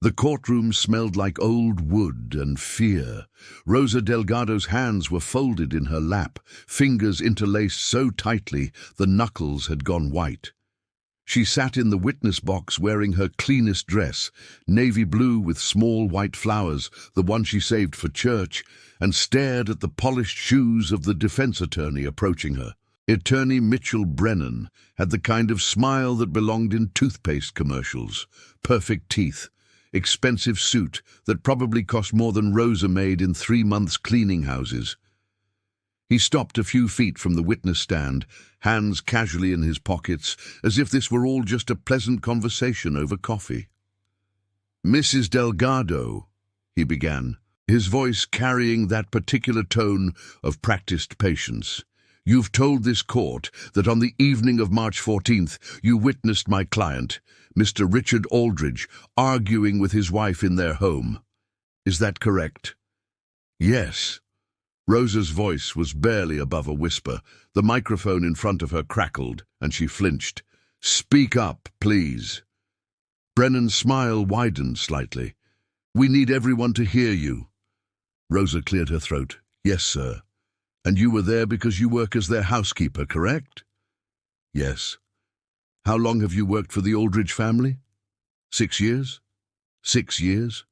The courtroom smelled like old wood and fear. Rosa Delgado's hands were folded in her lap, fingers interlaced so tightly the knuckles had gone white. She sat in the witness box wearing her cleanest dress, navy blue with small white flowers, the one she saved for church, and stared at the polished shoes of the defense attorney approaching her. Attorney Mitchell Brennan had the kind of smile that belonged in toothpaste commercials. Perfect teeth, expensive suit that probably cost more than Rosa made in 3 months' cleaning houses. He stopped a few feet from the witness stand, hands casually in his pockets, as if this were all just a pleasant conversation over coffee. "Mrs. Delgado," he began, his voice carrying that particular tone of practiced patience, "you've told this court that on the evening of March 14th you witnessed my client, Mr. Richard Aldridge, arguing with his wife in their home. Is that correct?" "Yes." Rosa's voice was barely above a whisper. The microphone in front of her crackled, and she flinched. "Speak up, please." Brennan's smile widened slightly. "We need everyone to hear you." Rosa cleared her throat. "Yes, sir. And you were there because you work as their housekeeper, correct?" "Yes." "How long have you worked for the Aldridge family?" 6 years? 6 years?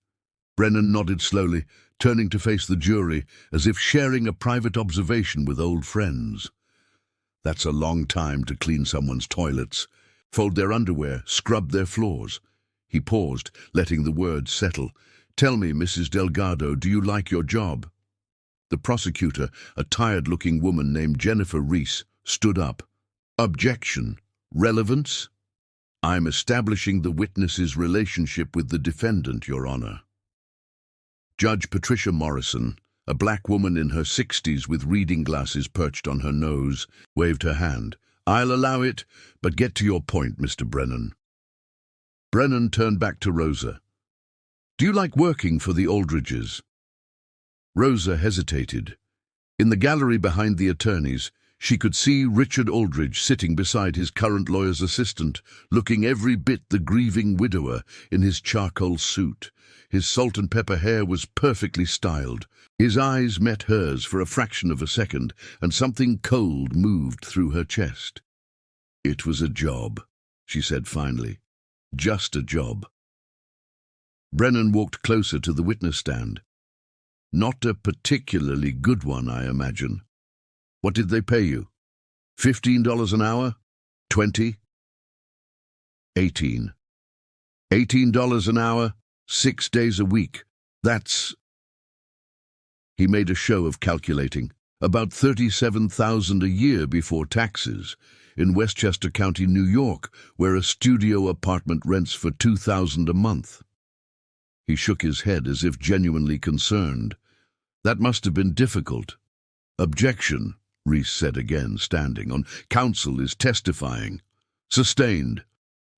Brennan nodded slowly, turning to face the jury, as if sharing a private observation with old friends. "That's a long time to clean someone's toilets, fold their underwear, scrub their floors." He paused, letting the words settle. "Tell me, Mrs. Delgado, do you like your job?" The prosecutor, a tired-looking woman named Jennifer Reese, stood up. "Objection. Relevance? I'm establishing the witness's relationship with the defendant, Your Honor." Judge Patricia Morrison, a black woman in her 60s with reading glasses perched on her nose, waved her hand. "I'll allow it, but get to your point, Mr. Brennan." Brennan turned back to Rosa. "Do you like working for the Aldridges?" Rosa hesitated. In the gallery behind the attorneys, she could see Richard Aldridge sitting beside his current lawyer's assistant, looking every bit the grieving widower in his charcoal suit. His salt-and-pepper hair was perfectly styled. His eyes met hers for a fraction of a second, and something cold moved through her chest. "It was a job," she said finally. "Just a job." Brennan walked closer to the witness stand. "Not a particularly good one, I imagine. What did they pay you? $15 an hour? 20? 18. $18 an hour, 6 days a week. That's..." He made a show of calculating. "About $37,000 a year before taxes, in Westchester County, New York, where a studio apartment rents for $2,000 a month." He shook his head as if genuinely concerned. "That must have been difficult." "Objection," Reese said again, standing on. "Counsel is testifying." "Sustained."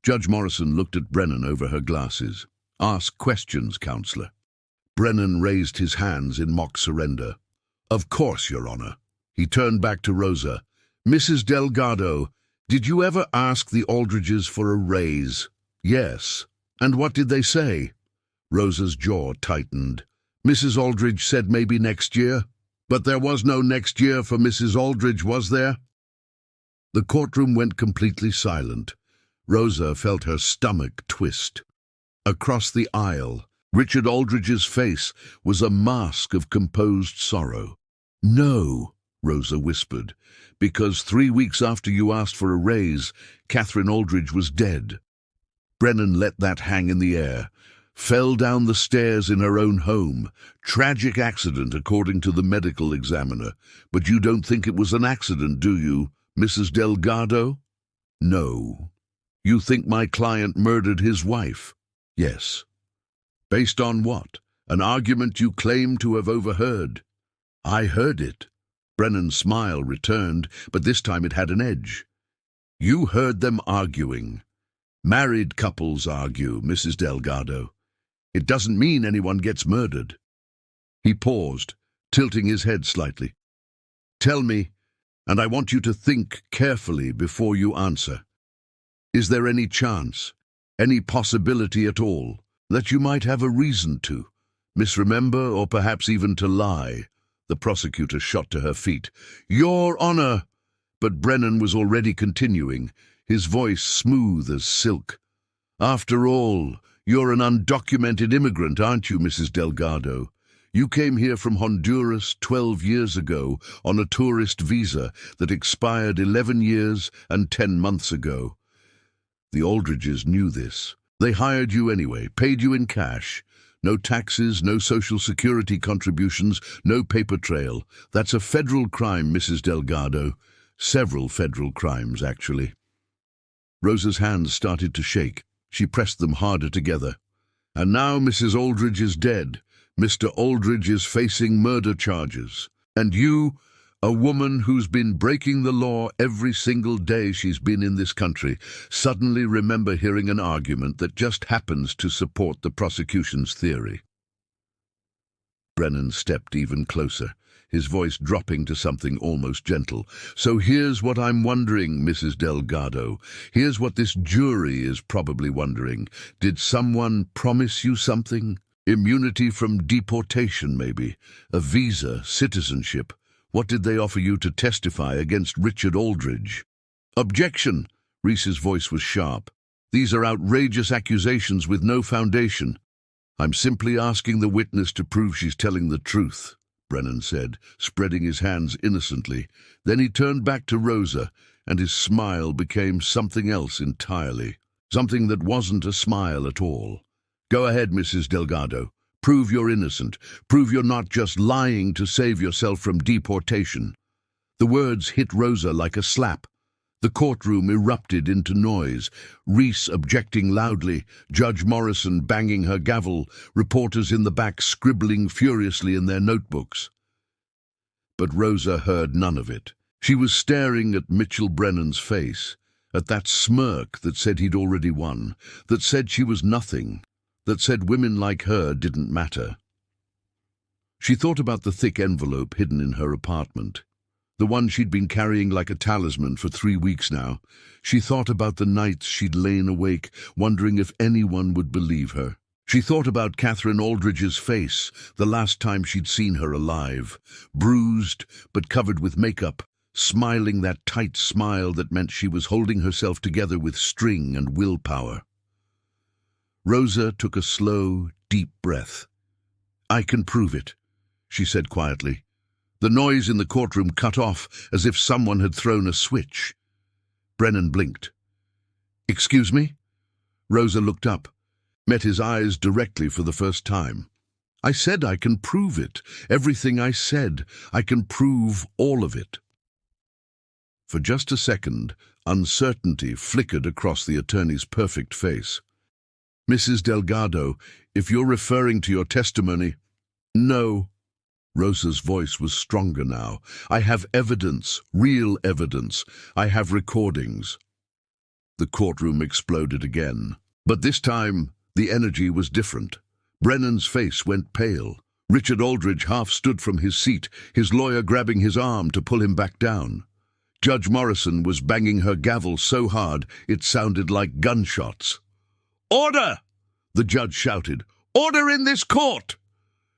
Judge Morrison looked at Brennan over her glasses. "Ask questions, Counselor." Brennan raised his hands in mock surrender. "Of course, Your Honor." He turned back to Rosa. "Mrs. Delgado, did you ever ask the Aldridges for a raise?" "Yes." "And what did they say?" Rosa's jaw tightened. "Mrs. Aldridge said maybe next year." "But there was no next year for Mrs. Aldridge, was there?" The courtroom went completely silent. Rosa felt her stomach twist. Across the aisle, Richard Aldridge's face was a mask of composed sorrow. "No," Rosa whispered, "because 3 weeks after you asked for a raise, Catherine Aldridge was dead." Brennan let that hang in the air. "Fell down the stairs in her own home. Tragic accident, according to the medical examiner. But you don't think it was an accident, do you, Mrs. Delgado?" "No." "You think my client murdered his wife?" "Yes." "Based on what? An argument you claim to have overheard?" "I heard it." Brennan's smile returned, but this time it had an edge. "You heard them arguing. Married couples argue, Mrs. Delgado. It doesn't mean anyone gets murdered." He paused, tilting his head slightly. "Tell me, and I want you to think carefully before you answer. Is there any chance, any possibility at all, That you might have a reason to misremember or perhaps even to lie. The prosecutor shot to her feet. Your Honor! But Brennan was already continuing, his voice smooth as silk. After all, you're an undocumented immigrant, aren't you, Mrs. Delgado? You came here from Honduras 12 years ago on a tourist visa that expired 11 years and 10 months ago. The Aldridges knew this. They hired you anyway, paid you in cash. No taxes, no social security contributions, no paper trail. That's a federal crime, Mrs. Delgado. Several federal crimes, actually. Rosa's hands started to shake. She pressed them harder together. And now Mrs. Aldridge is dead. Mr. Aldridge is facing murder charges. And you, a woman who's been breaking the law every single day she's been in this country, suddenly remember hearing an argument that just happens to support the prosecution's theory. Brennan stepped even closer, his voice dropping to something almost gentle. So here's what I'm wondering, Mrs. Delgado. Here's what this jury is probably wondering. Did someone promise you something? Immunity from deportation, maybe? A visa, citizenship? What did they offer you to testify against Richard Aldridge? Objection! Reese's voice was sharp. These are outrageous accusations with no foundation. I'm simply asking the witness to prove she's telling the truth, Brennan said, spreading his hands innocently. Then he turned back to Rosa, and his smile became something else entirely. Something that wasn't a smile at all. Go ahead, Mrs. Delgado. Prove you're innocent. Prove you're not just lying to save yourself from deportation. The words hit Rosa like a slap. The courtroom erupted into noise, Reese objecting loudly, Judge Morrison banging her gavel, reporters in the back scribbling furiously in their notebooks. But Rosa heard none of it. She was staring at Mitchell Brennan's face, at that smirk that said he'd already won, that said she was nothing, that said women like her didn't matter. She thought about the thick envelope hidden in her apartment, the one she'd been carrying like a talisman for 3 weeks now. She thought about the nights she'd lain awake, wondering if anyone would believe her. She thought about Catherine Aldridge's face, the last time she'd seen her alive, bruised but covered with makeup, smiling that tight smile that meant she was holding herself together with string and willpower. Rosa took a slow, deep breath. I can prove it, she said quietly. The noise in the courtroom cut off as if someone had thrown a switch. Brennan blinked. Excuse me? Rosa looked up, met his eyes directly for the first time. I said I can prove it. Everything I said. I can prove all of it. For just a second, uncertainty flickered across the attorney's perfect face. Mrs. Delgado, if you're referring to your testimony— No. Rosa's voice was stronger now. I have evidence, real evidence. I have recordings. The courtroom exploded again. But this time, the energy was different. Brennan's face went pale. Richard Aldridge half stood from his seat, his lawyer grabbing his arm to pull him back down. Judge Morrison was banging her gavel so hard it sounded like gunshots. Order! The judge shouted. Order in this court!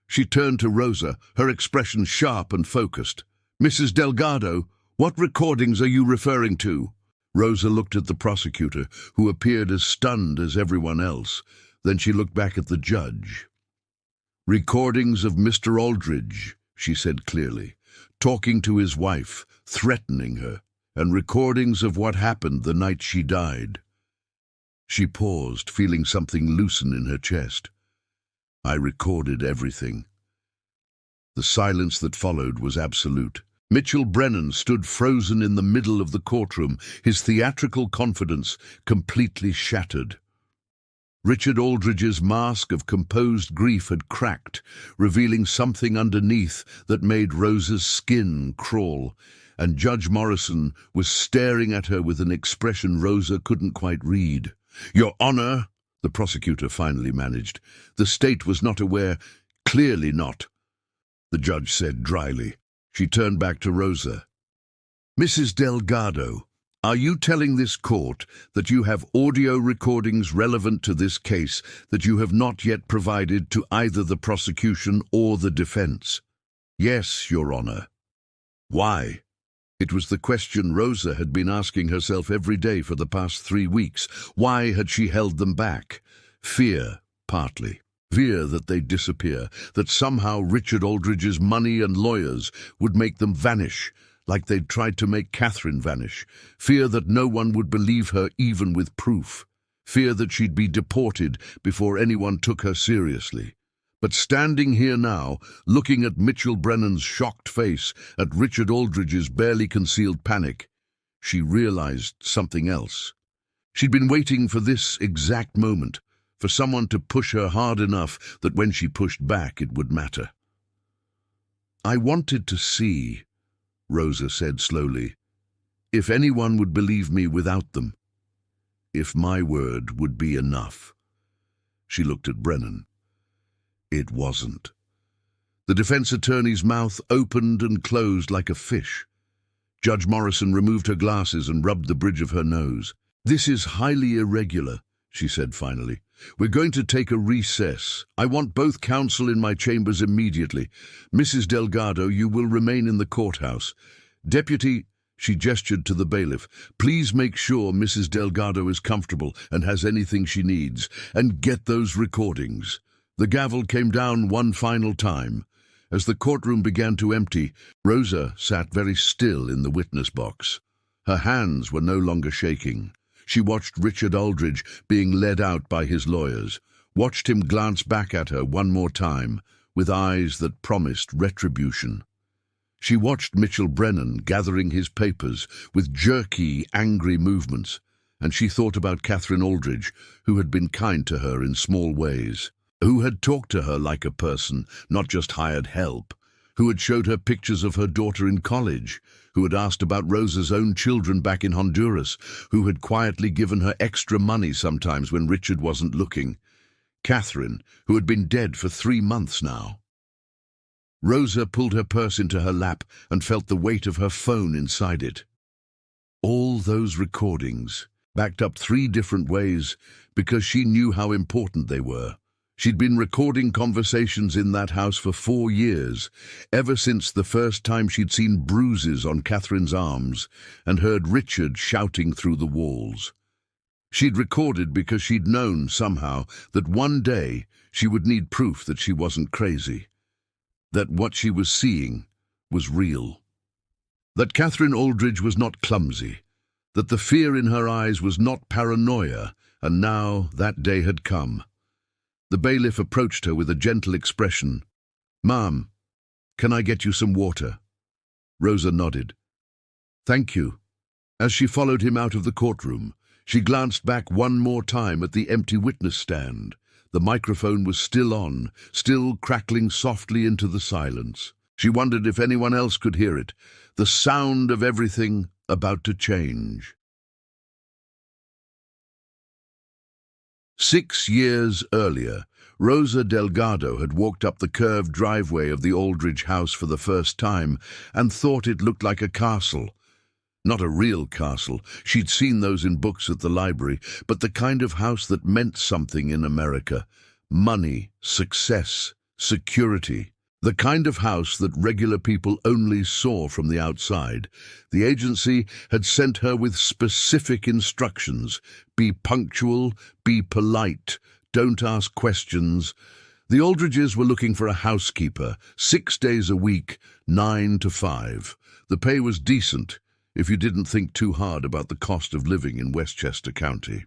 She turned to Rosa, her expression sharp and focused. Mrs. Delgado, what recordings are you referring to? Rosa looked at the prosecutor, who appeared as stunned as everyone else. Then she looked back at the judge. Recordings of Mr. Aldridge, she said clearly, talking to his wife, threatening her, and recordings of what happened the night she died. She paused, feeling something loosen in her chest. I recorded everything. The silence that followed was absolute. Mitchell Brennan stood frozen in the middle of the courtroom, his theatrical confidence completely shattered. Richard Aldridge's mask of composed grief had cracked, revealing something underneath that made Rosa's skin crawl, and Judge Morrison was staring at her with an expression Rosa couldn't quite read. Your Honor, the prosecutor finally managed. The state was not aware. Clearly not, the judge said dryly. She turned back to Rosa. Mrs. Delgado, Are you telling this court that you have audio recordings relevant to this case that you have not yet provided to either the prosecution or the defense? Yes, Your Honor. Why? It was the question Rosa had been asking herself every day for the past 3 weeks. Why had she held them back? Fear, partly. Fear that they'd disappear, that somehow Richard Aldridge's money and lawyers would make them vanish, like they'd tried to make Catherine vanish. Fear that no one would believe her even with proof. Fear that she'd be deported before anyone took her seriously. But standing here now, looking at Mitchell Brennan's shocked face, at Richard Aldridge's barely concealed panic, she realized something else. She'd been waiting for this exact moment, for someone to push her hard enough that when she pushed back it would matter. "I wanted to see," Rosa said slowly, "if anyone would believe me without them. If my word would be enough." She looked at Brennan. It wasn't. The defense attorney's mouth opened and closed like a fish. Judge Morrison removed her glasses and rubbed the bridge of her nose. "This is highly irregular," she said finally. "We're going to take a recess. I want both counsel in my chambers immediately. Mrs. Delgado, you will remain in the courthouse. Deputy," she gestured to the bailiff, "please make sure Mrs. Delgado is comfortable and has anything she needs, and get those recordings." The gavel came down one final time. As the courtroom began to empty, Rosa sat very still in the witness box. Her hands were no longer shaking. She watched Richard Aldridge being led out by his lawyers, watched him glance back at her one more time, with eyes that promised retribution. She watched Mitchell Brennan gathering his papers with jerky, angry movements, and she thought about Catherine Aldridge, who had been kind to her in small ways, who had talked to her like a person, not just hired help, who had showed her pictures of her daughter in college, who had asked about Rosa's own children back in Honduras, who had quietly given her extra money sometimes when Richard wasn't looking. Catherine, who had been dead for 3 months now. Rosa pulled her purse into her lap and felt the weight of her phone inside it. All those recordings, backed up 3 different ways, because she knew how important they were. She'd been recording conversations in that house for 4 years, ever since the first time she'd seen bruises on Catherine's arms and heard Richard shouting through the walls. She'd recorded because she'd known somehow that one day she would need proof that she wasn't crazy, that what she was seeing was real, that Catherine Aldridge was not clumsy, that the fear in her eyes was not paranoia, and now that day had come. The bailiff approached her with a gentle expression. "Ma'am, can I get you some water?" Rosa nodded. "Thank you." As she followed him out of the courtroom, she glanced back one more time at the empty witness stand. The microphone was still on, still crackling softly into the silence. She wondered if anyone else could hear it, the sound of everything about to change. 6 years earlier, Rosa Delgado had walked up the curved driveway of the Aldridge house for the first time and thought it looked like a castle. Not a real castle, she'd seen those in books at the library, but the kind of house that meant something in America. Money, success, security. The kind of house that regular people only saw from the outside. The agency had sent her with specific instructions. Be punctual, be polite, don't ask questions. The Aldridges were looking for a housekeeper, 6 days a week, 9 to 5. The pay was decent, if you didn't think too hard about the cost of living in Westchester County.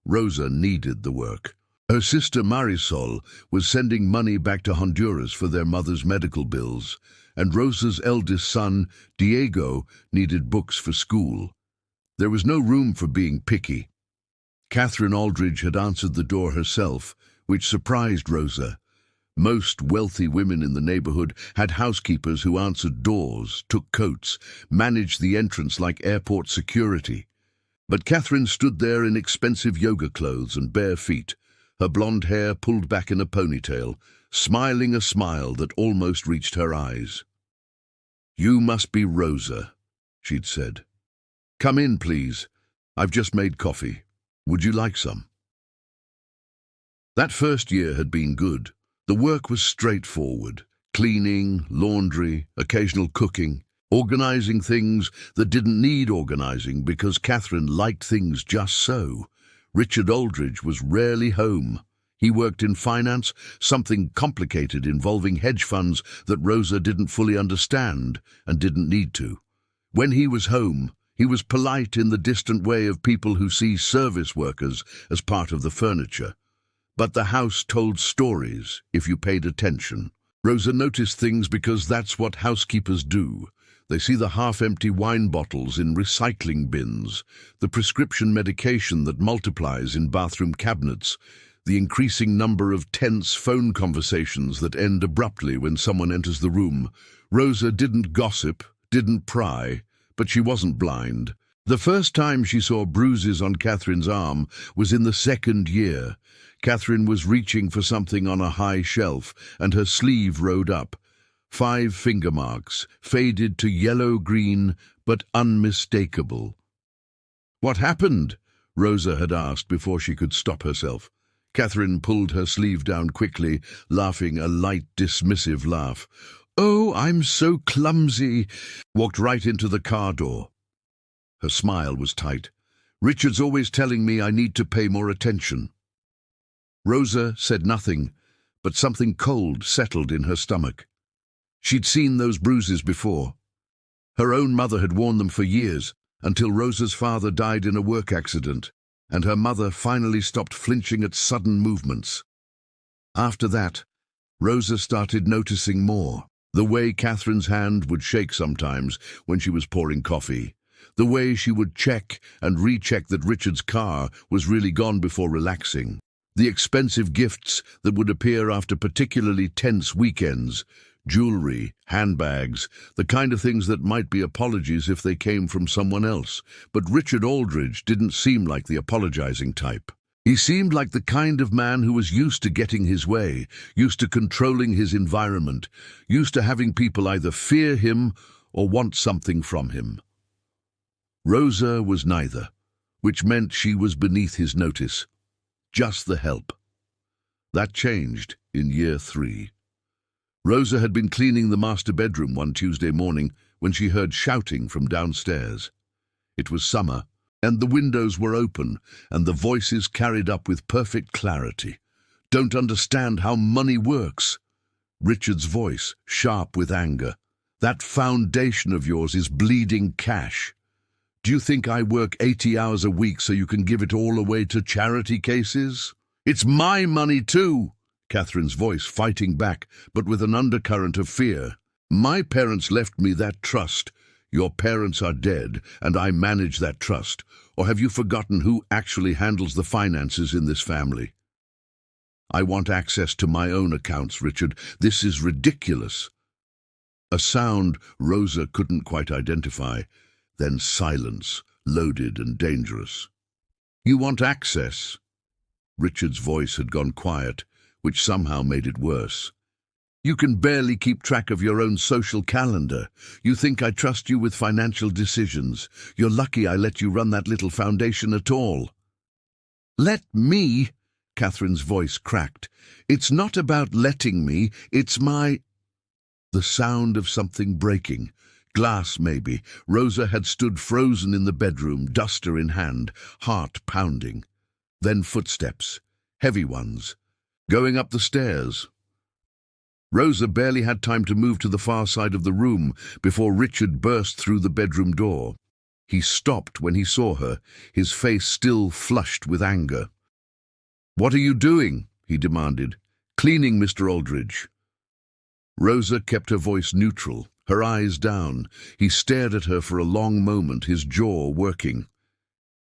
Rosa needed the work. Her sister Marisol was sending money back to Honduras for their mother's medical bills, and Rosa's eldest son, Diego, needed books for school. There was no room for being picky. Catherine Aldridge had answered the door herself, which surprised Rosa. Most wealthy women in the neighborhood had housekeepers who answered doors, took coats, managed the entrance like airport security. But Catherine stood there in expensive yoga clothes and bare feet, her blonde hair pulled back in a ponytail, smiling a smile that almost reached her eyes. "You must be Rosa," she'd said. "Come in, please. I've just made coffee. Would you like some?" That first year had been good. The work was straightforward. Cleaning, laundry, occasional cooking, organizing things that didn't need organizing because Catherine liked things just so. Richard Aldridge was rarely home. He worked in finance, something complicated involving hedge funds that Rosa didn't fully understand and didn't need to. When he was home, he was polite in the distant way of people who see service workers as part of the furniture. But the house told stories if you paid attention. Rosa noticed things because that's what housekeepers do. They see the half-empty wine bottles in recycling bins, the prescription medication that multiplies in bathroom cabinets, the increasing number of tense phone conversations that end abruptly when someone enters the room. Rosa didn't gossip, didn't pry, but she wasn't blind. The first time she saw bruises on Catherine's arm was in the second year. Catherine was reaching for something on a high shelf, and her sleeve rode up. 5 finger marks, faded to yellow-green, but unmistakable. "What happened?" Rosa had asked before she could stop herself. Catherine pulled her sleeve down quickly, laughing a light, dismissive laugh. "Oh, I'm so clumsy," walked right into the car door. Her smile was tight. "Richard's always telling me I need to pay more attention." Rosa said nothing, but something cold settled in her stomach. She'd seen those bruises before. Her own mother had worn them for years, until Rosa's father died in a work accident, and her mother finally stopped flinching at sudden movements. After that, Rosa started noticing more. The way Catherine's hand would shake sometimes when she was pouring coffee. The way she would check and recheck that Richard's car was really gone before relaxing. The expensive gifts that would appear after particularly tense weekends. Jewelry, handbags, the kind of things that might be apologies if they came from someone else. But Richard Aldridge didn't seem like the apologizing type. He seemed like the kind of man who was used to getting his way, used to controlling his environment, used to having people either fear him or want something from him. Rosa was neither, which meant she was beneath his notice. Just the help. That changed in year 3. Rosa had been cleaning the master bedroom one Tuesday morning when she heard shouting from downstairs. It was summer, and the windows were open, and the voices carried up with perfect clarity. "Don't understand how money works." Richard's voice, sharp with anger. "That foundation of yours is bleeding cash. Do you think I work 80 hours a week so you can give it all away to charity cases? It's my money too." Catherine's voice fighting back, but with an undercurrent of fear. "My parents left me that trust. Your parents are dead, and I manage that trust. Or have you forgotten who actually handles the finances in this family?" "I want access to my own accounts, Richard. This is ridiculous." A sound Rosa couldn't quite identify. Then silence, loaded and dangerous. "You want access?" Richard's voice had gone quiet, which somehow made it worse. "You can barely keep track of your own social calendar. You think I trust you with financial decisions. You're lucky I let you run that little foundation at all." "Let me?" Catherine's voice cracked. "It's not about letting me, it's my—" The sound of something breaking. Glass, maybe. Rosa had stood frozen in the bedroom, duster in hand, heart pounding. Then footsteps, heavy ones, going up the stairs. Rosa barely had time to move to the far side of the room before Richard burst through the bedroom door. He stopped when he saw her, his face still flushed with anger. "What are you doing?" he demanded. "Cleaning, Mr. Aldridge." Rosa kept her voice neutral, her eyes down. He stared at her for a long moment, his jaw working.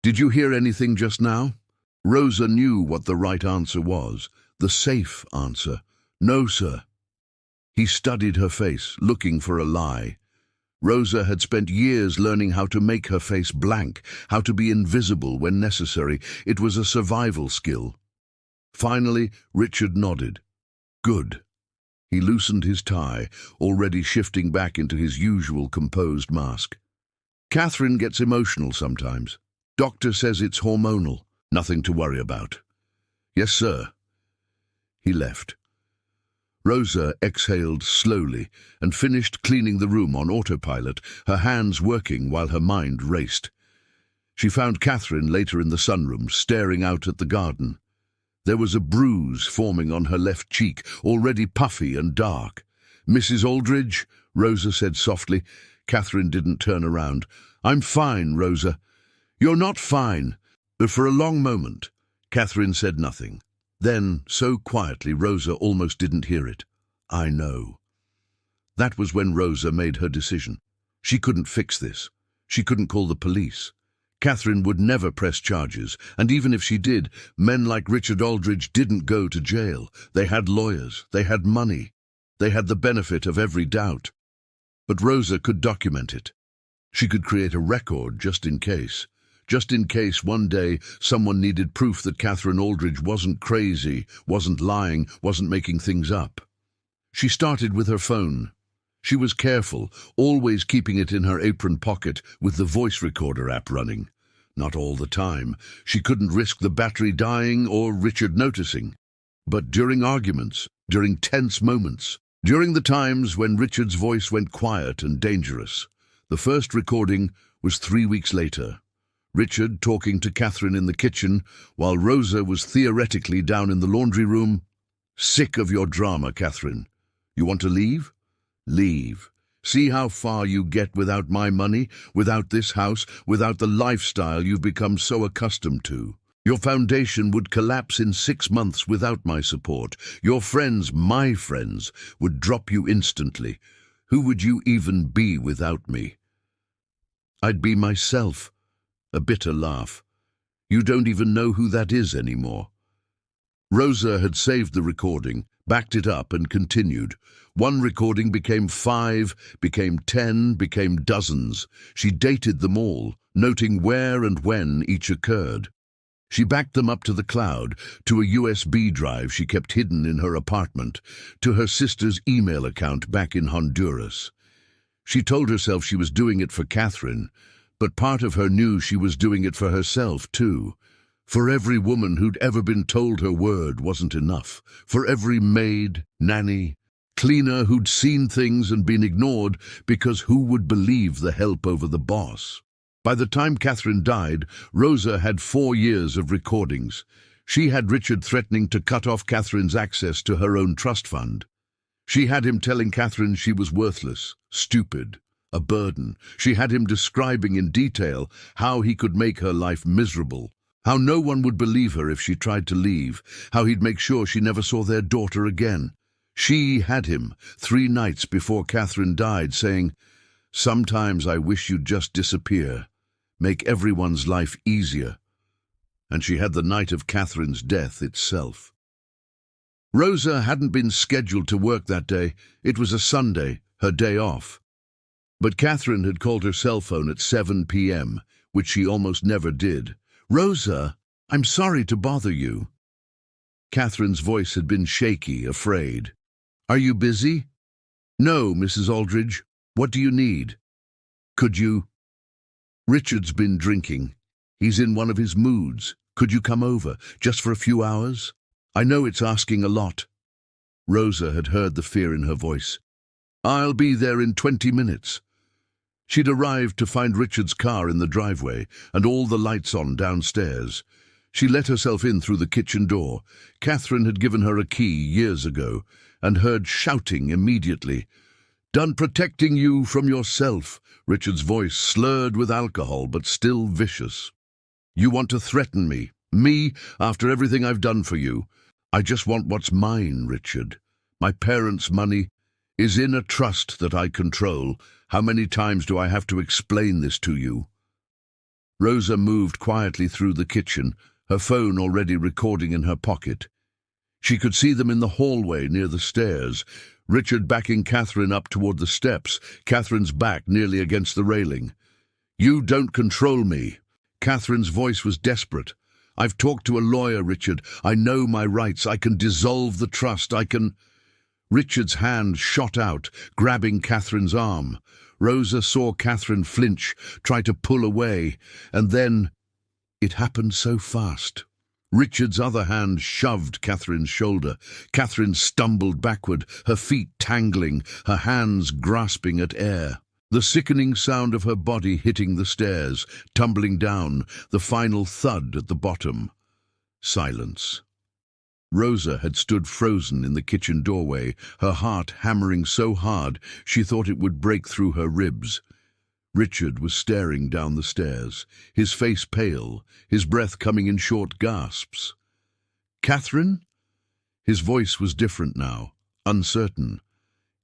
"Did you hear anything just now?" Rosa knew what the right answer was, the safe answer. "No, sir." He studied her face, looking for a lie. Rosa had spent years learning how to make her face blank, how to be invisible when necessary. It was a survival skill. Finally, Richard nodded. "Good." He loosened his tie, already shifting back into his usual composed mask. Catherine gets emotional sometimes. Doctor says it's hormonal. Nothing to worry about. Yes, sir. He left. Rosa exhaled slowly and finished cleaning the room on autopilot, her hands working while her mind raced. She found Catherine later in the sunroom, staring out at the garden. There was a bruise forming on her left cheek, already puffy and dark. "Mrs. Aldridge," Rosa said softly. Catherine didn't turn around. "I'm fine, Rosa." "You're not fine." For a long moment, Catherine said nothing. Then, so quietly, Rosa almost didn't hear it. "I know." That was when Rosa made her decision. She couldn't fix this. She couldn't call the police. Catherine would never press charges, and even if she did, men like Richard Aldridge didn't go to jail. They had lawyers, they had money, they had the benefit of every doubt. But Rosa could document it. She could create a record just in case one day someone needed proof that Catherine Aldridge wasn't crazy, wasn't lying, wasn't making things up. She started with her phone. She was careful, always keeping it in her apron pocket with the voice recorder app running. Not all the time. She couldn't risk the battery dying or Richard noticing. But during arguments, during tense moments, during the times when Richard's voice went quiet and dangerous. The first recording was 3 weeks later. Richard talking to Catherine in the kitchen while Rosa was theoretically down in the laundry room. "Sick of your drama, Catherine. You want to leave? Leave. See how far you get without my money, without this house, without the lifestyle you've become so accustomed to. Your foundation would collapse in 6 months without my support. Your friends, my friends, would drop you instantly. Who would you even be without me?" "I'd be myself." A bitter laugh. "You don't even know who that is anymore." Rosa had saved the recording, backed it up and continued. One recording became 5, became 10, became dozens. She dated them all, noting where and when each occurred. She backed them up to the cloud, to a USB drive she kept hidden in her apartment, to her sister's email account back in Honduras. She told herself she was doing it for Catherine, but part of her knew she was doing it for herself too. For every woman who'd ever been told her word wasn't enough. For every maid, nanny, cleaner who'd seen things and been ignored because who would believe the help over the boss? By the time Catherine died, Rosa had 4 years of recordings. She had Richard threatening to cut off Catherine's access to her own trust fund. She had him telling Catherine she was worthless, stupid, a burden. She had him describing in detail how he could make her life miserable, how no one would believe her if she tried to leave, how he'd make sure she never saw their daughter again. She had him 3 nights before Catherine died saying, "Sometimes I wish you'd just disappear, make everyone's life easier." And she had the night of Catherine's death itself. Rosa hadn't been scheduled to work that day. It was a Sunday, her day off. But Catherine had called her cell phone at 7 p.m., which she almost never did. "Rosa, I'm sorry to bother you." Catherine's voice had been shaky, afraid. "Are you busy?" "No, Mrs. Aldridge. What do you need?" "Could you—" "Richard's been drinking. He's in one of his moods. Could you come over, just for a few hours? I know it's asking a lot." Rosa had heard the fear in her voice. "I'll be there in 20 minutes. She'd arrived to find Richard's car in the driveway and all the lights on downstairs. She let herself in through the kitchen door. Catherine had given her a key years ago and heard shouting immediately. "Done protecting you from yourself," Richard's voice slurred with alcohol but still vicious. "You want to threaten me? Me, after everything I've done for you? I just want what's mine, Richard. My parents' money is in a trust that I control. How many times do I have to explain this to you?" Rosa moved quietly through the kitchen, her phone already recording in her pocket. She could see them in the hallway near the stairs, Richard backing Catherine up toward the steps, Catherine's back nearly against the railing. "You don't control me." Catherine's voice was desperate. "I've talked to a lawyer, Richard. I know my rights. I can dissolve the trust. I can—" Richard's hand shot out, grabbing Catherine's arm. Rosa saw Catherine flinch, try to pull away, and then it happened so fast. Richard's other hand shoved Catherine's shoulder. Catherine stumbled backward, her feet tangling, her hands grasping at air. The sickening sound of her body hitting the stairs, tumbling down, the final thud at the bottom. Silence. Rosa had stood frozen in the kitchen doorway, her heart hammering so hard she thought it would break through her ribs. Richard was staring down the stairs, his face pale, his breath coming in short gasps. "Catherine?" His voice was different now, uncertain.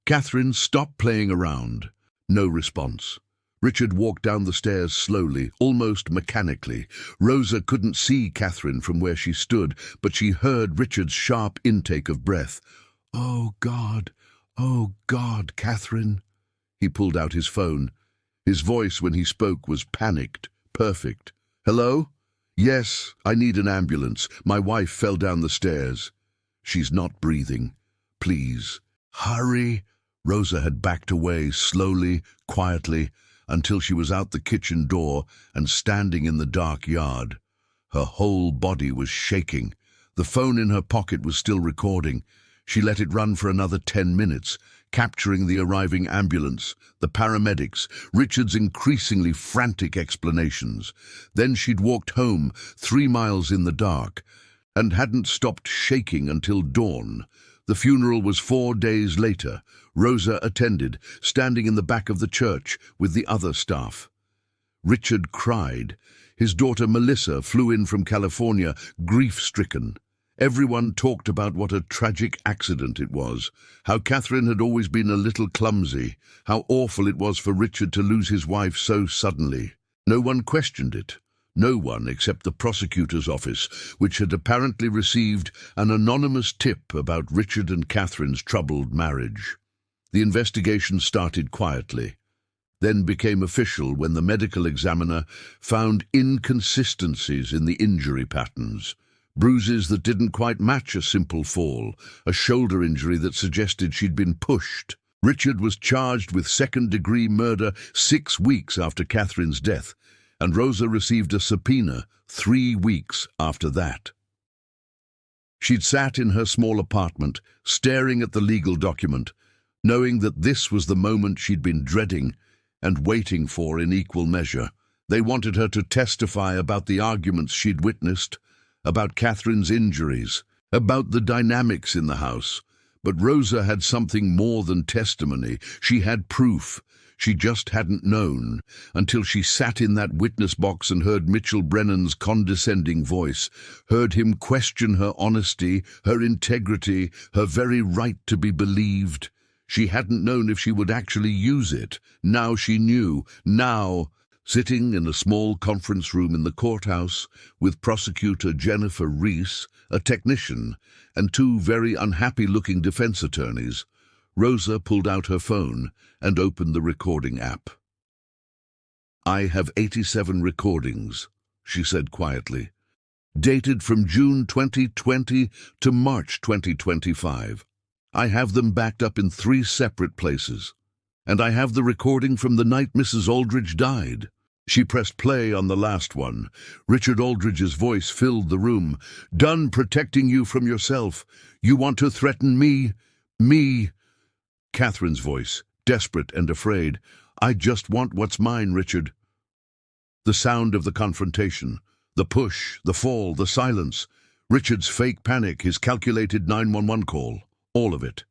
"Catherine, stop playing around." No response. Richard walked down the stairs slowly, almost mechanically. Rosa couldn't see Catherine from where she stood, but she heard Richard's sharp intake of breath. Oh, God, Catherine." He pulled out his phone. His voice when he spoke was panicked, perfect. "Hello? Yes, I need an ambulance. My wife fell down the stairs. She's not breathing. Please, hurry." Rosa had backed away slowly, quietly, until she was out the kitchen door and standing in the dark yard. Her whole body was shaking. The phone in her pocket was still recording. She let it run for another 10 minutes, capturing the arriving ambulance, the paramedics, Richard's increasingly frantic explanations. Then she'd walked home, 3 miles in the dark, and hadn't stopped shaking until dawn. The funeral was 4 days later. Rosa attended, standing in the back of the church with the other staff. Richard cried. His daughter Melissa flew in from California, grief-stricken. Everyone talked about what a tragic accident it was, how Catherine had always been a little clumsy, how awful it was for Richard to lose his wife so suddenly. No one questioned it. No one except the prosecutor's office, which had apparently received an anonymous tip about Richard and Catherine's troubled marriage. The investigation started quietly, then became official when the medical examiner found inconsistencies in the injury patterns. Bruises that didn't quite match a simple fall, a shoulder injury that suggested she'd been pushed. Richard was charged with second-degree murder 6 weeks after Catherine's death, and Rosa received a subpoena 3 weeks after that. She'd sat in her small apartment, staring at the legal document, knowing that this was the moment she'd been dreading and waiting for in equal measure. They wanted her to testify about the arguments she'd witnessed, about Catherine's injuries, about the dynamics in the house. But Rosa had something more than testimony. She had proof. She just hadn't known until she sat in that witness box and heard Mitchell Brennan's condescending voice, heard him question her honesty, her integrity, her very right to be believed. She hadn't known if she would actually use it. Now she knew. Now, sitting in a small conference room in the courthouse with prosecutor Jennifer Reese, a technician, and 2 very unhappy-looking defense attorneys, Rosa pulled out her phone and opened the recording app. "I have 87 recordings," she said quietly, "dated from June 2020 to March 2025. I have them backed up in 3 separate places. And I have the recording from the night Mrs. Aldridge died." She pressed play on the last one. Richard Aldridge's voice filled the room. "Done protecting you from yourself. You want to threaten me? Me?" Catherine's voice, desperate and afraid. "I just want what's mine, Richard." The sound of the confrontation, the push, the fall, the silence, Richard's fake panic, his calculated 911 call, all of it.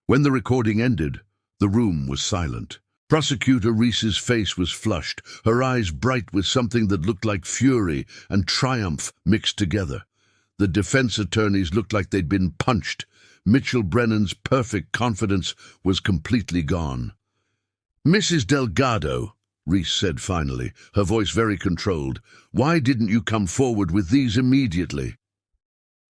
When the recording ended, the room was silent. Prosecutor Reese's face was flushed, her eyes bright with something that looked like fury and triumph mixed together. The defense attorneys looked like they'd been punched. Mitchell Brennan's perfect confidence was completely gone. "Mrs. Delgado," Reese said finally, her voice very controlled, "why didn't you come forward with these immediately?"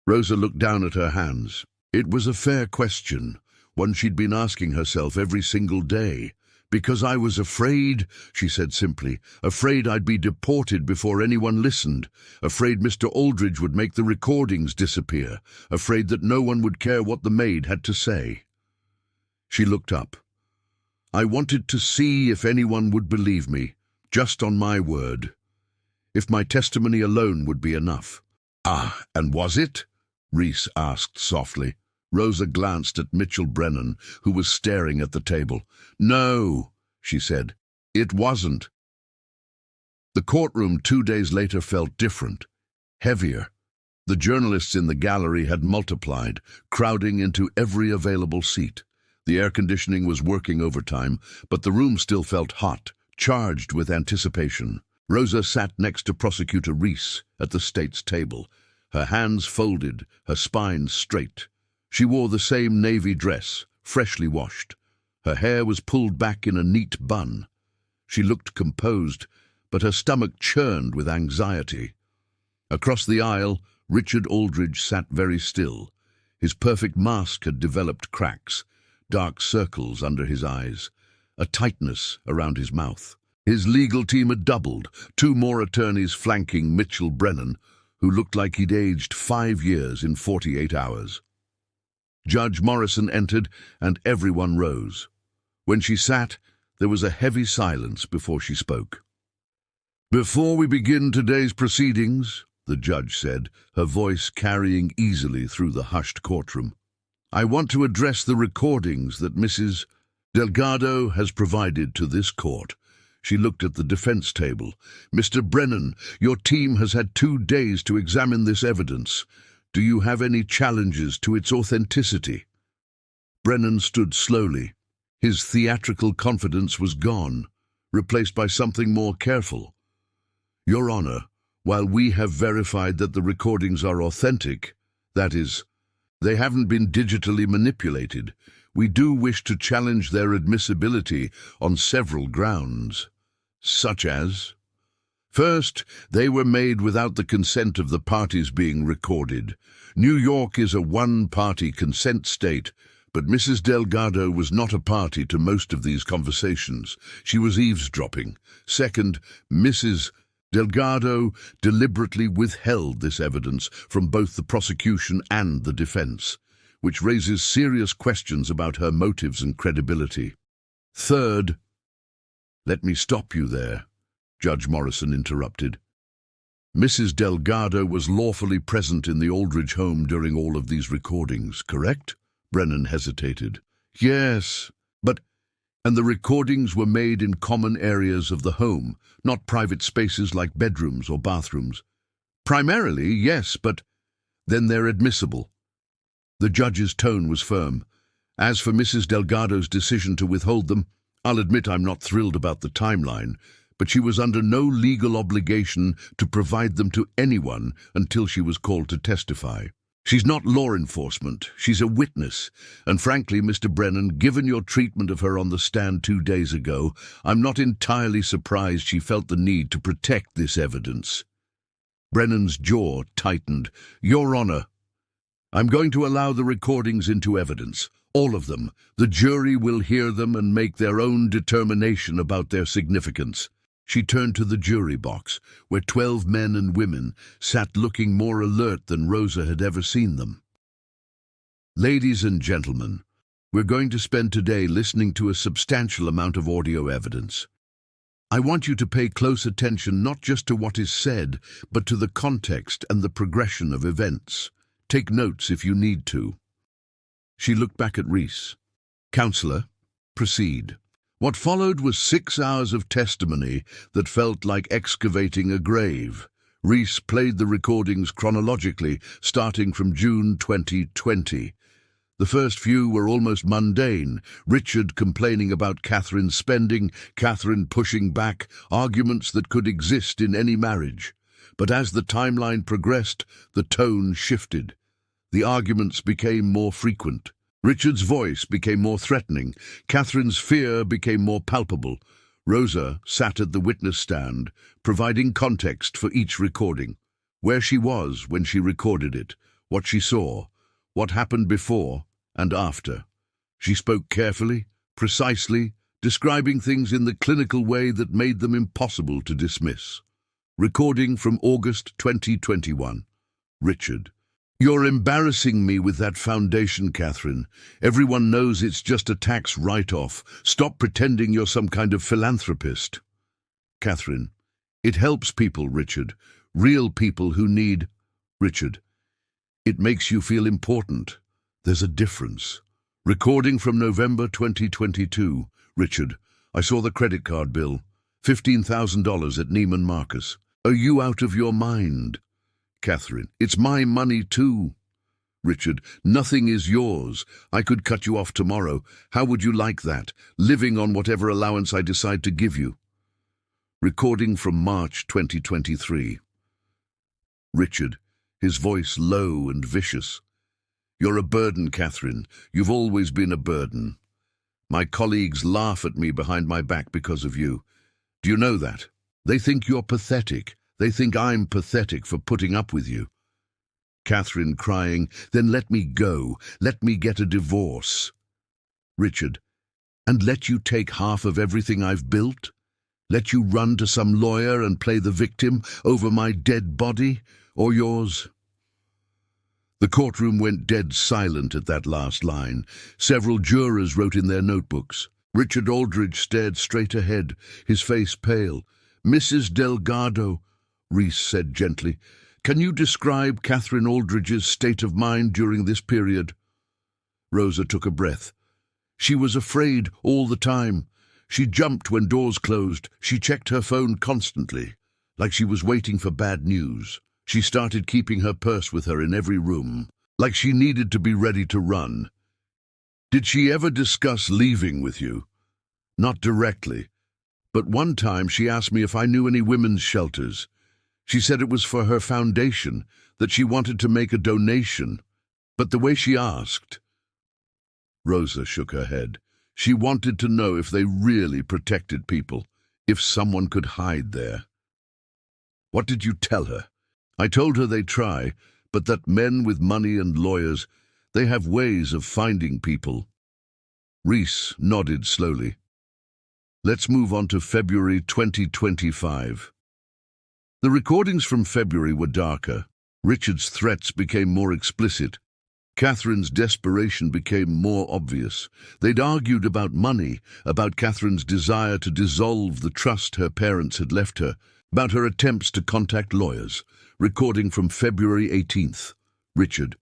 Rosa looked down at her hands. It was a fair question, one she'd been asking herself every single day. "Because I was afraid," she said simply, "afraid I'd be deported before anyone listened, afraid Mr. Aldridge would make the recordings disappear, afraid that no one would care what the maid had to say." She looked up. I wanted to see if anyone would believe me, just on my word. If my testimony alone would be enough. Ah, and was it? Reese asked softly. Rosa glanced at Mitchell Brennan, who was staring at the table. No, she said, it wasn't. The courtroom 2 days later felt different, heavier. The journalists in the gallery had multiplied, crowding into every available seat. The air conditioning was working overtime, but the room still felt hot, charged with anticipation. Rosa sat next to Prosecutor Reese at the state's table, her hands folded, her spine straight. She wore the same navy dress, freshly washed. Her hair was pulled back in a neat bun. She looked composed, but her stomach churned with anxiety. Across the aisle, Richard Aldridge sat very still. His perfect mask had developed cracks, dark circles under his eyes, a tightness around his mouth. His legal team had doubled, 2 more attorneys flanking Mitchell Brennan, who looked like he'd aged 5 years in 48 hours. Judge Morrison entered, and everyone rose. When she sat, there was a heavy silence before she spoke. "Before we begin today's proceedings," the judge said, her voice carrying easily through the hushed courtroom, "I want to address the recordings that Mrs. Delgado has provided to this court." She looked at the defense table. "Mr. Brennan, your team has had 2 days to examine this evidence. Do you have any challenges to its authenticity?" Brennan stood slowly. His theatrical confidence was gone, replaced by something more careful. "Your Honor, while we have verified that the recordings are authentic, that is, they haven't been digitally manipulated, we do wish to challenge their admissibility on several grounds, such as: First, they were made without the consent of the parties being recorded. New York is a one-party consent state, but Mrs. Delgado was not a party to most of these conversations. She was eavesdropping. Second, Mrs. Delgado deliberately withheld this evidence from both the prosecution and the defense, which raises serious questions about her motives and credibility. Third, let me stop you there, Judge Morrison interrupted. Mrs. Delgado was lawfully present in the Aldridge home during all of these recordings, correct? Brennan hesitated. Yes, and the recordings were made in common areas of the home, not private spaces like bedrooms or bathrooms. Primarily, yes, but then they're admissible. The judge's tone was firm. As for Mrs. Delgado's decision to withhold them, I'll admit I'm not thrilled about the timeline, but she was under no legal obligation to provide them to anyone until she was called to testify. She's not law enforcement, she's a witness, and frankly, Mr. Brennan, given your treatment of her on the stand 2 days ago, I'm not entirely surprised she felt the need to protect this evidence. Brennan's jaw tightened. Your Honor, I'm going to allow the recordings into evidence, all of them. The jury will hear them and make their own determination about their significance. She turned to the jury box, where 12 men and women sat looking more alert than Rosa had ever seen them. Ladies and gentlemen, we're going to spend today listening to a substantial amount of audio evidence. I want you to pay close attention not just to what is said, but to the context and the progression of events. Take notes if you need to. She looked back at Reese. Counselor, proceed. What followed was 6 hours of testimony that felt like excavating a grave. Reese played the recordings chronologically, starting from June 2020. The first few were almost mundane, Richard complaining about Catherine's spending, Catherine pushing back, arguments that could exist in any marriage. But as the timeline progressed, the tone shifted. The arguments became more frequent. Richard's voice became more threatening. Catherine's fear became more palpable. Rosa sat at the witness stand, providing context for each recording. Where she was when she recorded it, what she saw, what happened before and after. She spoke carefully, precisely, describing things in the clinical way that made them impossible to dismiss. Recording from August 2021. Richard. You're embarrassing me with that foundation, Catherine. Everyone knows it's just a tax write-off. Stop pretending you're some kind of philanthropist. Catherine, it helps people, Richard. Real people who need... Richard, it makes you feel important. There's a difference. Recording from November 2022. Richard, I saw the credit card bill. $15,000 at Neiman Marcus. Are you out of your mind? Catherine, it's my money too. Richard, nothing is yours. I could cut you off tomorrow. How would you like that, living on whatever allowance I decide to give you? Recording from March 2023. Richard, his voice low and vicious. You're a burden, Catherine. You've always been a burden. My colleagues laugh at me behind my back because of you. Do you know that? They think you're pathetic. They think I'm pathetic for putting up with you. Catherine crying, then let me go. Let me get a divorce. Richard, and let you take half of everything I've built? Let you run to some lawyer and play the victim over my dead body, or yours? The courtroom went dead silent at that last line. Several jurors wrote in their notebooks. Richard Aldridge stared straight ahead, his face pale. Mrs. Delgado, Reese said gently, can you describe Catherine Aldridge's state of mind during this period? Rosa took a breath. She was afraid all the time. She jumped when doors closed. She checked her phone constantly, like she was waiting for bad news. She started keeping her purse with her in every room, like she needed to be ready to run. Did she ever discuss leaving with you? Not directly, but one time she asked me if I knew any women's shelters. She said it was for her foundation, that she wanted to make a donation, but the way she asked... Rosa shook her head. She wanted to know if they really protected people, if someone could hide there. What did you tell her? I told her they try, but that men with money and lawyers, they have ways of finding people. Reese nodded slowly. Let's move on to February 2025. The recordings from February were darker. Richard's threats became more explicit. Catherine's desperation became more obvious. They'd argued about money, about Catherine's desire to dissolve the trust her parents had left her, about her attempts to contact lawyers. Recording from February 18th. Richard,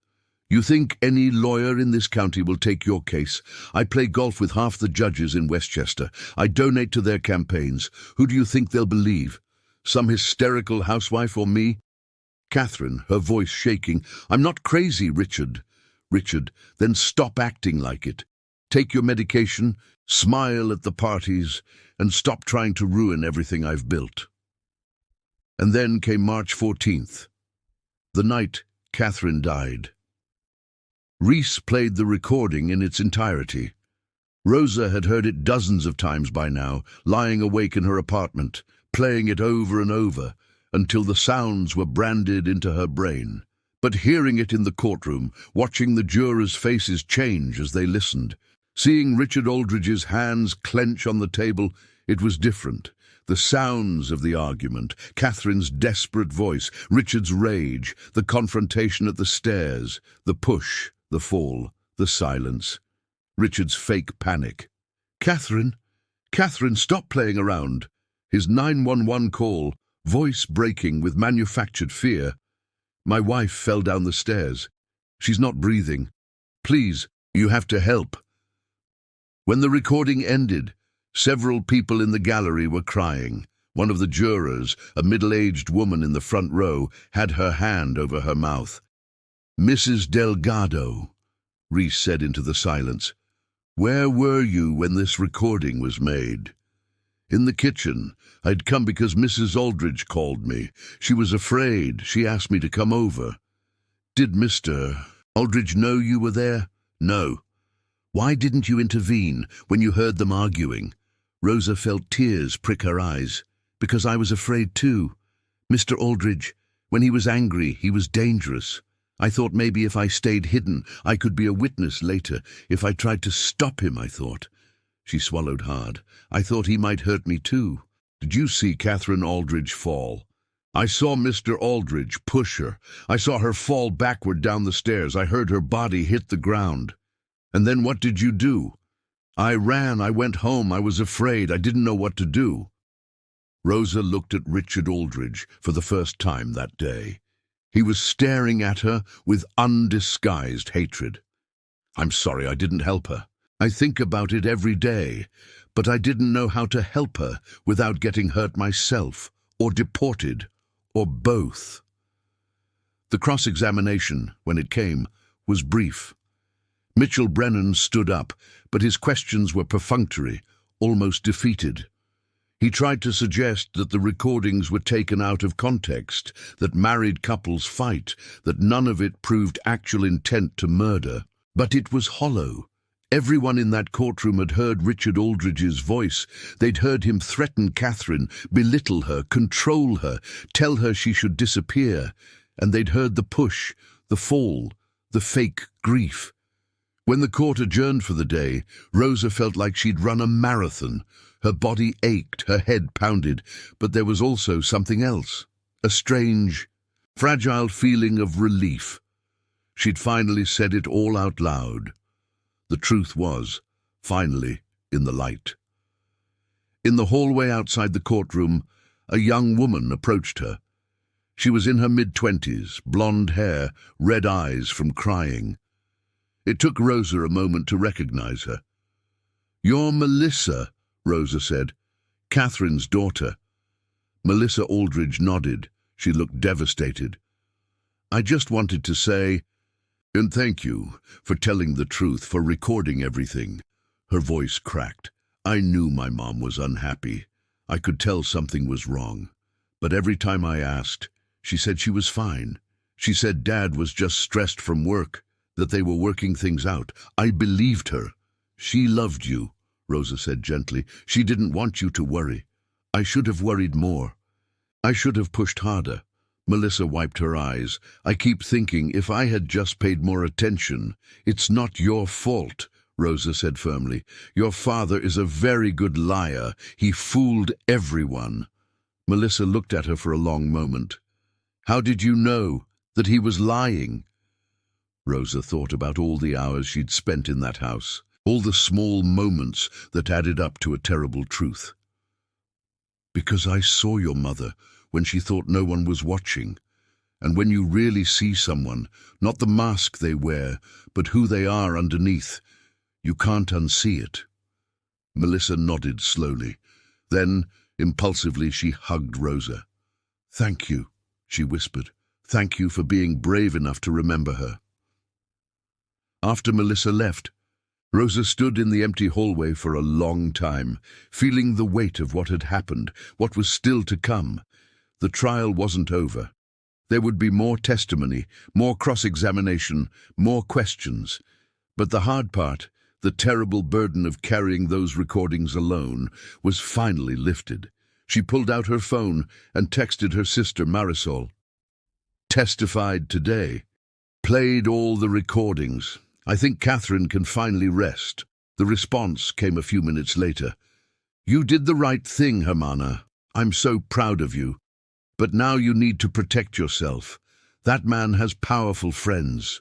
you think any lawyer in this county will take your case? I play golf with half the judges in Westchester. I donate to their campaigns. Who do you think they'll believe? Some hysterical housewife or me? Catherine, her voice shaking. I'm not crazy, Richard. Richard, then stop acting like it. Take your medication, smile at the parties, and stop trying to ruin everything I've built. And then came March 14th, the night Catherine died. Reese played the recording in its entirety. Rosa had heard it dozens of times by now, lying awake in her apartment, playing it over and over, until the sounds were branded into her brain. But hearing it in the courtroom, watching the jurors' faces change as they listened, seeing Richard Aldridge's hands clench on the table, it was different. The sounds of the argument, Catherine's desperate voice, Richard's rage, the confrontation at the stairs, the push, the fall, the silence, Richard's fake panic. Catherine, stop playing around. His 911 call, voice breaking with manufactured fear. My wife fell down the stairs. She's not breathing. Please, you have to help. When the recording ended, several people in the gallery were crying. One of the jurors, a middle-aged woman in the front row, had her hand over her mouth. Mrs. Delgado, Reese said into the silence, where were you when this recording was made? In the kitchen. I'd come because Mrs. Aldridge called me. She was afraid. She asked me to come over. Did Mr. Aldridge know you were there? No. Why didn't you intervene when you heard them arguing? Rosa felt tears prick her eyes. Because I was afraid too. Mr. Aldridge, when he was angry, he was dangerous. I thought maybe if I stayed hidden, I could be a witness later. If I tried to stop him, I thought. She swallowed hard. I thought he might hurt me too. Did you see Catherine Aldridge fall? I saw Mr. Aldridge push her. I saw her fall backward down the stairs. I heard her body hit the ground. And then what did you do? I ran. I went home. I was afraid. I didn't know what to do. Rosa looked at Richard Aldridge for the first time that day. He was staring at her with undisguised hatred. I'm sorry I didn't help her. I think about it every day, but I didn't know how to help her without getting hurt myself, or deported, or both. The cross-examination, when it came, was brief. Mitchell Brennan stood up, but his questions were perfunctory, almost defeated. He tried to suggest that the recordings were taken out of context, that married couples fight, that none of it proved actual intent to murder. But it was hollow. Everyone in that courtroom had heard Richard Aldridge's voice. They'd heard him threaten Catherine, belittle her, control her, tell her she should disappear. And they'd heard the push, the fall, the fake grief. When the court adjourned for the day, Rosa felt like she'd run a marathon. Her body ached, her head pounded, but there was also something else. A strange, fragile feeling of relief. She'd finally said it all out loud. The truth was, finally, in the light. In the hallway outside the courtroom, a young woman approached her. She was in her mid-20s, blonde hair, red eyes from crying. It took Rosa a moment to recognize her. "You're Melissa," Rosa said. "Catherine's daughter." Melissa Aldridge nodded. She looked devastated. "I just wanted to say, and thank you for telling the truth, for recording everything." Her voice cracked. "I knew my mom was unhappy. I could tell something was wrong. But every time I asked, she said she was fine. She said Dad was just stressed from work, that they were working things out. I believed her." "She loved you," Rosa said gently. "She didn't want you to worry. I should have worried more. I should have pushed harder." Melissa wiped her eyes. "I keep thinking if I had just paid more attention." "It's not your fault," Rosa said firmly. "Your father is a very good liar. He fooled everyone." Melissa looked at her for a long moment. "How did you know that he was lying?" Rosa thought about all the hours she'd spent in that house, all the small moments that added up to a terrible truth. "Because I saw your mother when she thought no one was watching. And when you really see someone, not the mask they wear, but who they are underneath, you can't unsee it." Melissa nodded slowly. Then, impulsively, she hugged Rosa. "Thank you," she whispered. "Thank you for being brave enough to remember her." After Melissa left, Rosa stood in the empty hallway for a long time, feeling the weight of what had happened, what was still to come. The trial wasn't over. There would be more testimony, more cross-examination, more questions. But the hard part, the terrible burden of carrying those recordings alone, was finally lifted. She pulled out her phone and texted her sister Marisol. "Testified today. Played all the recordings. I think Catherine can finally rest." The response came a few minutes later. "You did the right thing, Hermana. I'm so proud of you. But now you need to protect yourself. That man has powerful friends."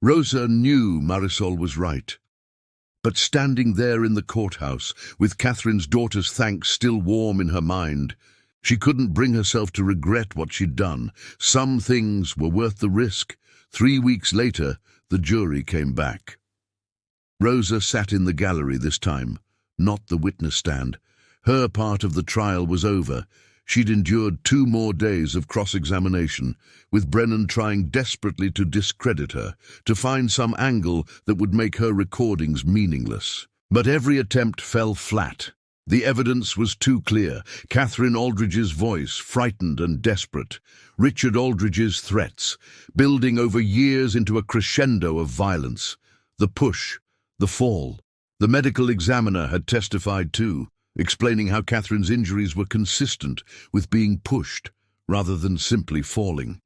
Rosa knew Marisol was right. But standing there in the courthouse, with Catherine's daughter's thanks still warm in her mind, she couldn't bring herself to regret what she'd done. Some things were worth the risk. 3 weeks later, the jury came back. Rosa sat in the gallery this time, not the witness stand. Her part of the trial was over. She'd endured 2 more days of cross-examination, with Brennan trying desperately to discredit her, to find some angle that would make her recordings meaningless. But every attempt fell flat. The evidence was too clear. Catherine Aldridge's voice, frightened and desperate. Richard Aldridge's threats, building over years into a crescendo of violence. The push, the fall. The medical examiner had testified too, explaining how Catherine's injuries were consistent with being pushed rather than simply falling.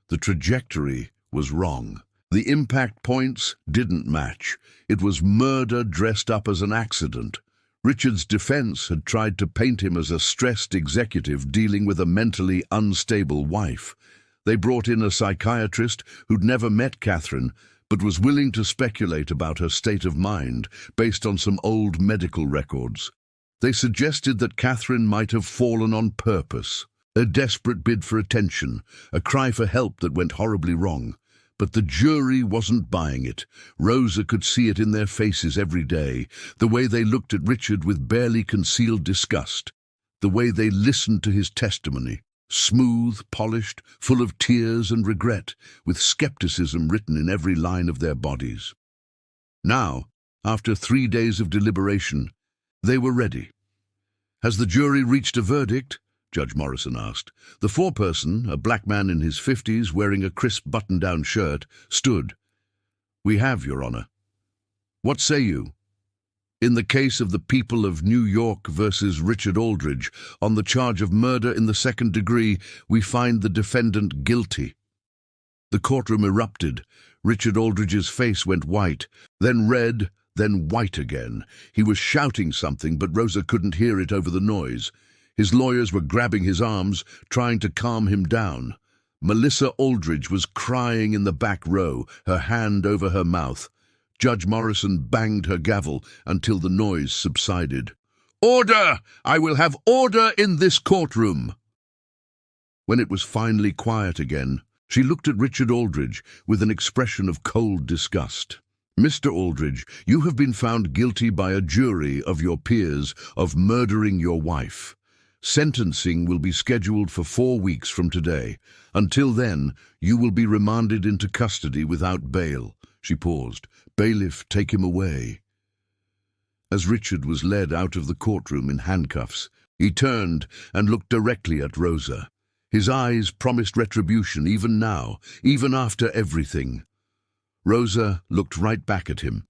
The trajectory was wrong. The impact points didn't match. It was murder dressed up as an accident. Richard's defense had tried to paint him as a stressed executive dealing with a mentally unstable wife. They brought in a psychiatrist who'd never met Catherine, but was willing to speculate about her state of mind based on some old medical records. They suggested that Catherine might have fallen on purpose, a desperate bid for attention, a cry for help that went horribly wrong. But the jury wasn't buying it. Rosa could see it in their faces every day, the way they looked at Richard with barely concealed disgust, the way they listened to his testimony, smooth, polished, full of tears and regret, with skepticism written in every line of their bodies. Now, after 3 days of deliberation, they were ready. "Has the jury reached a verdict?" Judge Morrison asked. The foreperson, a black man in his 50s wearing a crisp button-down shirt, stood. "We have, Your Honor." "What say you?" "In the case of the people of New York versus Richard Aldridge, on the charge of murder in the second degree, we find the defendant guilty." The courtroom erupted. Richard Aldridge's face went white, then red, then white again. He was shouting something, but Rosa couldn't hear it over the noise. His lawyers were grabbing his arms, trying to calm him down. Melissa Aldridge was crying in the back row, her hand over her mouth. Judge Morrison banged her gavel until the noise subsided. "Order! I will have order in this courtroom!" When it was finally quiet again, she looked at Richard Aldridge with an expression of cold disgust. "Mr. Aldridge, you have been found guilty by a jury of your peers of murdering your wife. Sentencing will be scheduled for 4 weeks from today. Until then, you will be remanded into custody without bail." She paused. "Bailiff, take him away." As Richard was led out of the courtroom in handcuffs, he turned and looked directly at Rosa. His eyes promised retribution even now, even after everything. Rosa looked right back at him.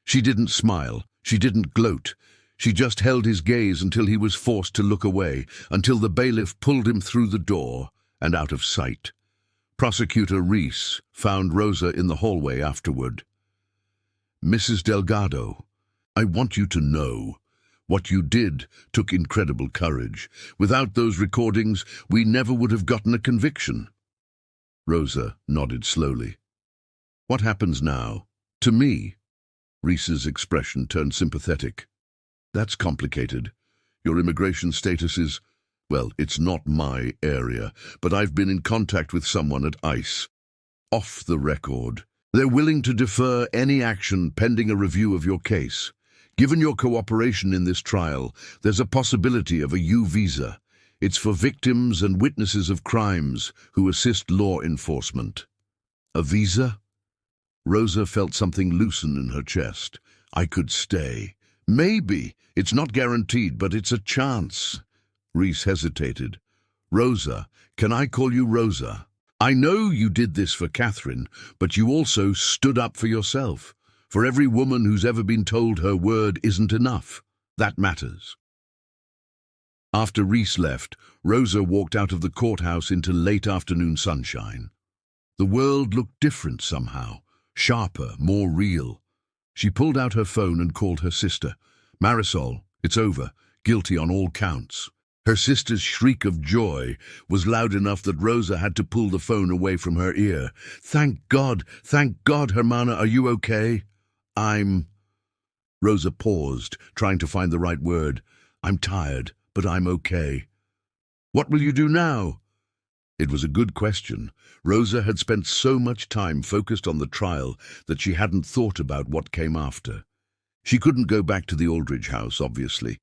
She didn't smile. She didn't gloat. She just held his gaze until he was forced to look away, until the bailiff pulled him through the door and out of sight. Prosecutor Reese found Rosa in the hallway afterward. "Mrs. Delgado, I want you to know, what you did took incredible courage. Without those recordings, we never would have gotten a conviction." Rosa nodded slowly. "What happens now? To me?" Reese's expression turned sympathetic. "That's complicated. Your immigration status is, well, it's not my area, but I've been in contact with someone at ICE. Off the record. They're willing to defer any action pending a review of your case. Given your cooperation in this trial, there's a possibility of a U visa. It's for victims and witnesses of crimes who assist law enforcement." "A visa?" Rosa felt something loosen in her chest. "I could stay. Maybe. It's not guaranteed, but it's a chance." Reese hesitated. "Rosa, can I call you Rosa? I know you did this for Catherine, but you also stood up for yourself. For every woman who's ever been told her word isn't enough. That matters." After Reese left, Rosa walked out of the courthouse into late afternoon sunshine. The world looked different somehow, sharper, more real. She pulled out her phone and called her sister. "Marisol, it's over. Guilty on all counts." Her sister's shriek of joy was loud enough that Rosa had to pull the phone away from her ear. Thank God, Hermana, are you okay?" Rosa paused, trying to find the right word. "I'm tired, but I'm okay." "What will you do now?" It was a good question. Rosa had spent so much time focused on the trial that she hadn't thought about what came after. She couldn't go back to the Aldridge house, obviously.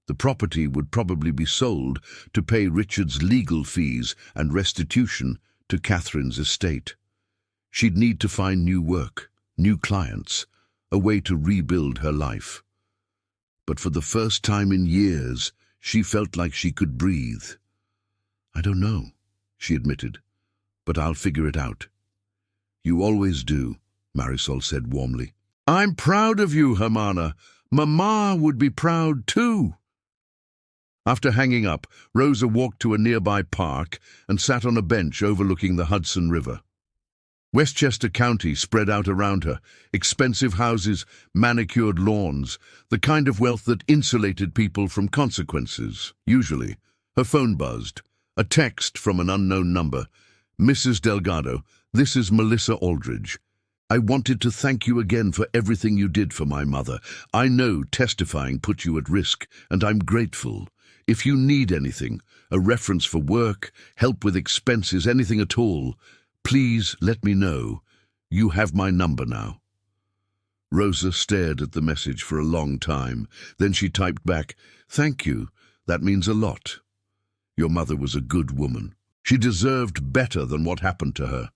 The property would probably be sold to pay Richard's legal fees and restitution to Catherine's estate. She'd need to find new work, new clients, a way to rebuild her life. But for the first time in years, she felt like she could breathe. "I don't know," she admitted, "but I'll figure it out." "You always do," Marisol said warmly. "I'm proud of you, Hermana. Mama would be proud too." After hanging up, Rosa walked to a nearby park and sat on a bench overlooking the Hudson River. Westchester County spread out around her, expensive houses, manicured lawns, the kind of wealth that insulated people from consequences, usually. Her phone buzzed. A text from an unknown number. "Mrs. Delgado, this is Melissa Aldridge. I wanted to thank you again for everything you did for my mother. I know testifying put you at risk, and I'm grateful. If you need anything, a reference for work, help with expenses, anything at all, please let me know. You have my number now." Rosa stared at the message for a long time. Then she typed back, "Thank you. That means a lot. Your mother was a good woman. She deserved better than what happened to her."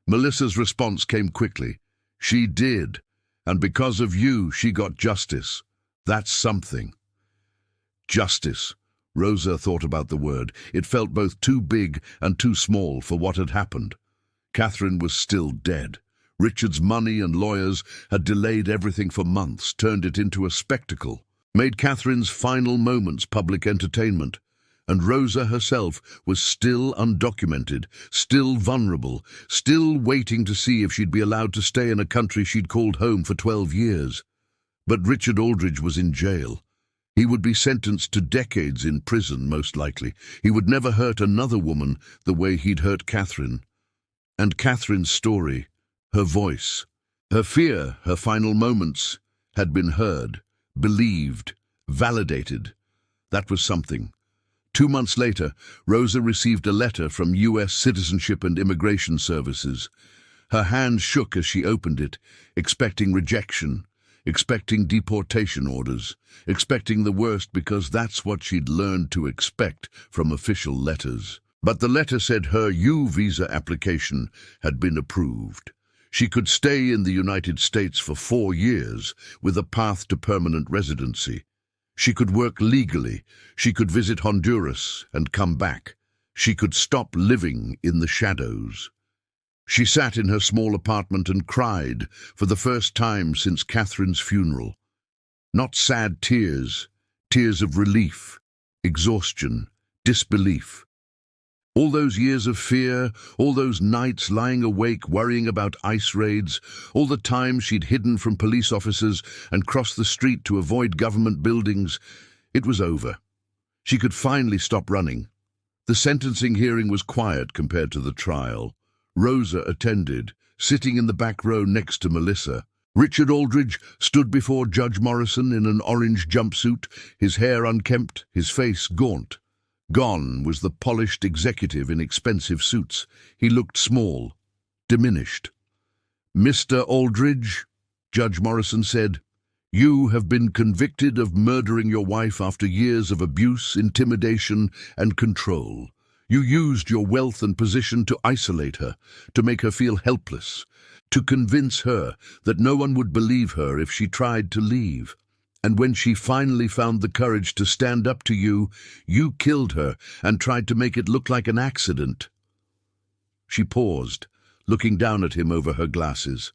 Melissa's response came quickly. "She did, and because of you, she got justice. That's something." Justice. Rosa thought about the word. It felt both too big and too small for what had happened. Catherine was still dead. Richard's money and lawyers had delayed everything for months, turned it into a spectacle, made Catherine's final moments public entertainment. And Rosa herself was still undocumented, still vulnerable, still waiting to see if she'd be allowed to stay in a country she'd called home for 12 years. But Richard Aldridge was in jail. He would be sentenced to decades in prison, most likely. He would never hurt another woman the way he'd hurt Catherine. And Catherine's story, her voice, her fear, her final moments, had been heard, believed, validated. That was something. 2 months later, Rosa received a letter from U.S. Citizenship and Immigration Services. Her hand shook as she opened it, expecting rejection, expecting deportation orders, expecting the worst because that's what she'd learned to expect from official letters. But the letter said her U visa application had been approved. She could stay in the United States for 4 years with a path to permanent residency. She could work legally. She could visit Honduras and come back. She could stop living in the shadows. She sat in her small apartment and cried for the first time since Catherine's funeral. Not sad tears, tears of relief, exhaustion, disbelief. All those years of fear, all those nights lying awake worrying about ICE raids, all the times she'd hidden from police officers and crossed the street to avoid government buildings, it was over. She could finally stop running. The sentencing hearing was quiet compared to the trial. Rosa attended, sitting in the back row next to Melissa. Richard Aldridge stood before Judge Morrison in an orange jumpsuit, his hair unkempt, his face gaunt. Gone was the polished executive in expensive suits. He looked small, diminished. "Mr. Aldridge," Judge Morrison said, "you have been convicted of murdering your wife after years of abuse, intimidation, and control. You used your wealth and position to isolate her, to make her feel helpless, to convince her that no one would believe her if she tried to leave. And when she finally found the courage to stand up to you, you killed her and tried to make it look like an accident." She paused, looking down at him over her glasses.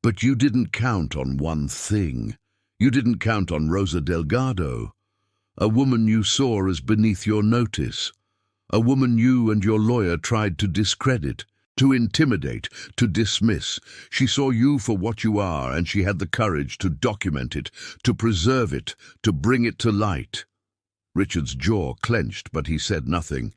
"But you didn't count on one thing. You didn't count on Rosa Delgado, a woman you saw as beneath your notice, a woman you and your lawyer tried to discredit, to intimidate, to dismiss. She saw you for what you are, and she had the courage to document it, to preserve it, to bring it to light." Richard's jaw clenched, but he said nothing.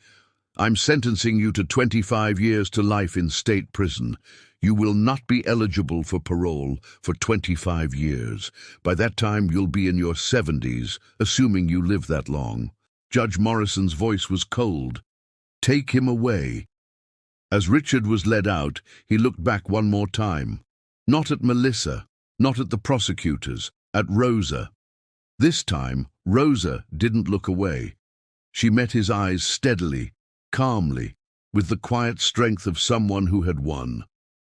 "I'm sentencing you to 25 years to life in state prison. You will not be eligible for parole for 25 years. By that time, you'll be in your 70s, assuming you live that long." Judge Morrison's voice was cold. "Take him away." As Richard was led out, he looked back one more time. Not at Melissa, not at the prosecutors, at Rosa. This time, Rosa didn't look away. She met his eyes steadily, calmly, with the quiet strength of someone who had won.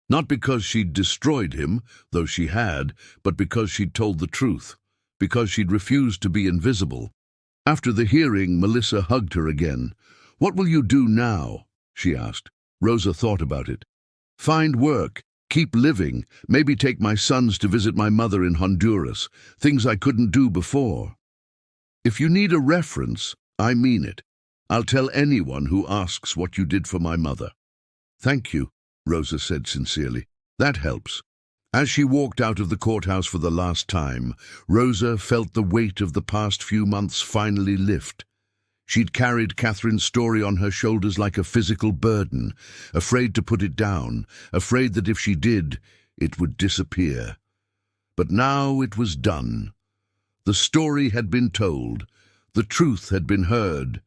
Not because she'd destroyed him, though she had, but because she'd told the truth, because she'd refused to be invisible. After the hearing, Melissa hugged her again. "What will you do now?" she asked. Rosa thought about it. "Find work, keep living, maybe take my sons to visit my mother in Honduras, things I couldn't do before. If you need a reference, I mean it. I'll tell anyone who asks what you did for my mother." "Thank you." Rosa said sincerely. That helps. As she walked out of the courthouse for the last time, Rosa felt the weight of the past few months finally lift. She'd carried Catherine's story on her shoulders like a physical burden, afraid to put it down, afraid that if she did, it would disappear. But now it was done. The story had been told, the truth had been heard,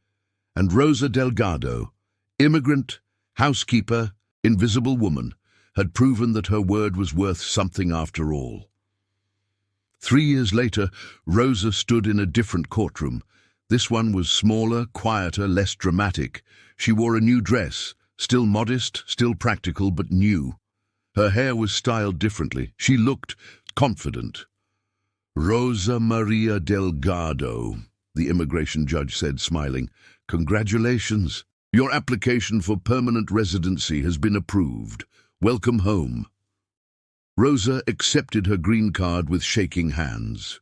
and Rosa Delgado, immigrant, housekeeper, invisible woman, had proven that her word was worth something after all. 3 years later, Rosa stood in a different courtroom. This one was smaller, quieter, less dramatic. She wore a new dress, still modest, still practical, but new. Her hair was styled differently. She looked confident. Rosa Maria Delgado, the immigration judge said, smiling. Congratulations. Your application for permanent residency has been approved. Welcome home. Rosa accepted her green card with shaking hands.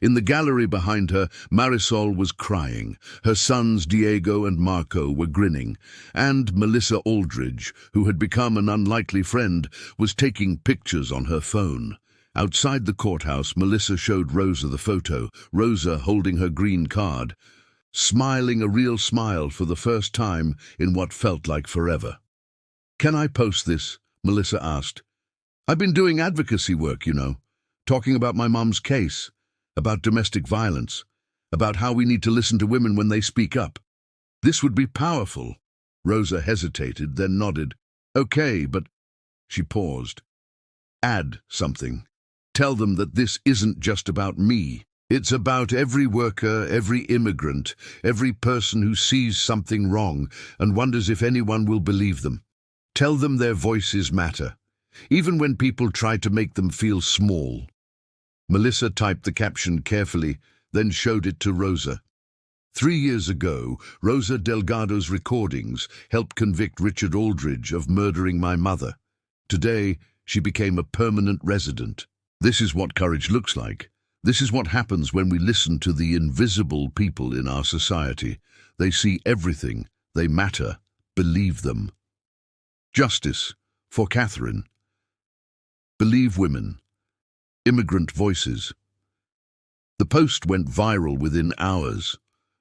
In the gallery behind her, Marisol was crying. Her sons Diego and Marco were grinning, and Melissa Aldridge, who had become an unlikely friend, was taking pictures on her phone. Outside the courthouse, Melissa showed Rosa the photo, Rosa holding her green card, smiling a real smile for the first time in what felt like forever. Can I post this? Melissa asked. I've been doing advocacy work, you know, talking about my mom's case, about domestic violence, about how we need to listen to women when they speak up. This would be powerful. Rosa hesitated, then nodded. Okay, but... She paused. Add something. Tell them that this isn't just about me. It's about every worker, every immigrant, every person who sees something wrong and wonders if anyone will believe them. Tell them their voices matter, even when people try to make them feel small. Melissa typed the caption carefully, then showed it to Rosa. 3 years ago, Rosa Delgado's recordings helped convict Richard Aldridge of murdering my mother. Today, she became a permanent resident. This is what courage looks like. This is what happens when we listen to the invisible people in our society. They see everything. They matter. Believe them. Justice for Catherine. Believe women. Immigrant voices. The post went viral within hours.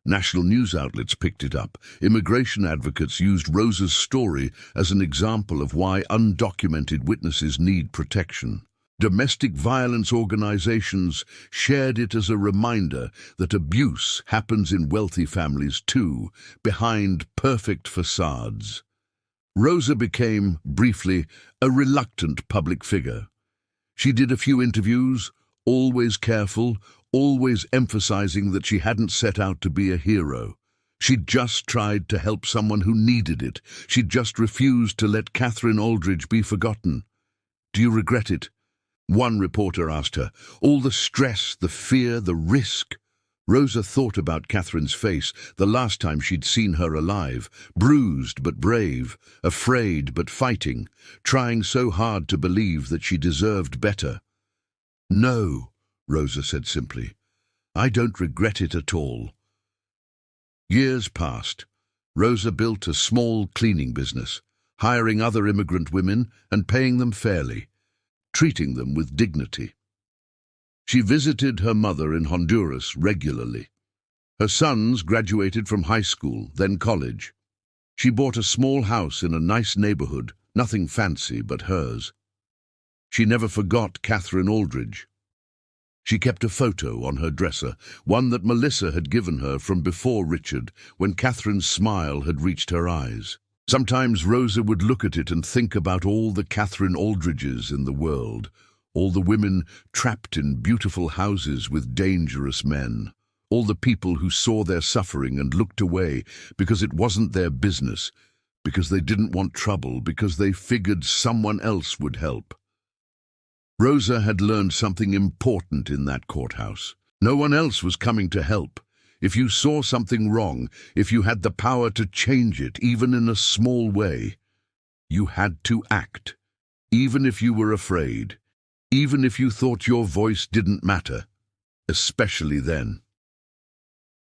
National news outlets picked it up. Immigration advocates used Rosa's story as an example of why undocumented witnesses need protection. Domestic violence organizations shared it as a reminder that abuse happens in wealthy families too, behind perfect facades. Rosa became, briefly, a reluctant public figure. She did a few interviews, always careful, always emphasizing that she hadn't set out to be a hero. She'd just tried to help someone who needed it. She'd just refused to let Catherine Aldridge be forgotten. Do you regret it? One reporter asked her. All the stress, the fear, the risk. Rosa thought about Catherine's face, the last time she'd seen her alive, bruised but brave, afraid but fighting, trying so hard to believe that she deserved better. No, Rosa said simply. I don't regret it at all. Years passed. Rosa built a small cleaning business, hiring other immigrant women and paying them fairly, treating them with dignity. She visited her mother in Honduras regularly. Her sons graduated from high school, then college. She bought a small house in a nice neighborhood, nothing fancy but hers. She never forgot Catherine Aldridge. She kept a photo on her dresser, one that Melissa had given her from before Richard, when Catherine's smile had reached her eyes. Sometimes Rosa would look at it and think about all the Catherine Aldridges in the world, all the women trapped in beautiful houses with dangerous men, all the people who saw their suffering and looked away because it wasn't their business, because they didn't want trouble, because they figured someone else would help. Rosa had learned something important in that courthouse. No one else was coming to help. If you saw something wrong, if you had the power to change it, even in a small way, you had to act, even if you were afraid, even if you thought your voice didn't matter, especially then.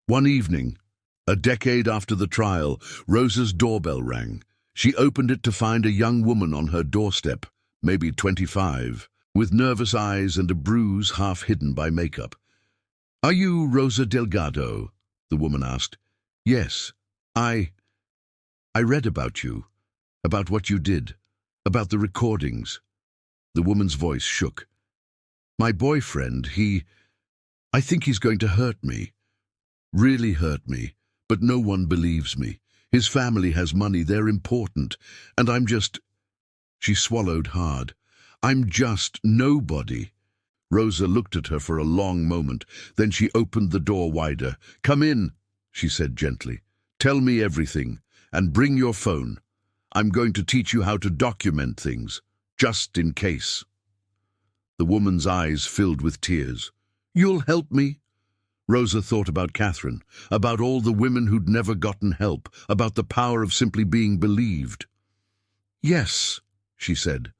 One evening, a decade after the trial, Rosa's doorbell rang. She opened it to find a young woman on her doorstep, maybe 25, with nervous eyes and a bruise half hidden by makeup. "Are you Rosa Delgado?" the woman asked. "Yes, I read about you, about what you did, about the recordings." The woman's voice shook. "My boyfriend, I think he's going to hurt me. Really hurt me, but no one believes me. His family has money, they're important, and I'm just—" She swallowed hard. "I'm just nobody." Rosa looked at her for a long moment, then she opened the door wider. "Come in," she said gently. "Tell me everything, and bring your phone. I'm going to teach you how to document things, just in case." The woman's eyes filled with tears. "You'll help me?" Rosa thought about Catherine, about all the women who'd never gotten help, about the power of simply being believed. "Yes," she said.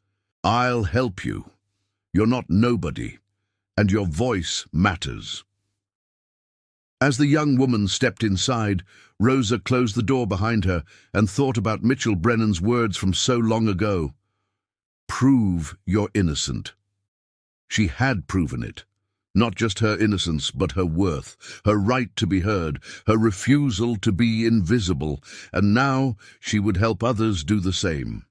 "I'll help you. You're not nobody, and your voice matters." As the young woman stepped inside, Rosa closed the door behind her and thought about Mitchell Brennan's words from so long ago. "Prove you're innocent." She had proven it. Not just her innocence, but her worth, her right to be heard, her refusal to be invisible, and now she would help others do the same.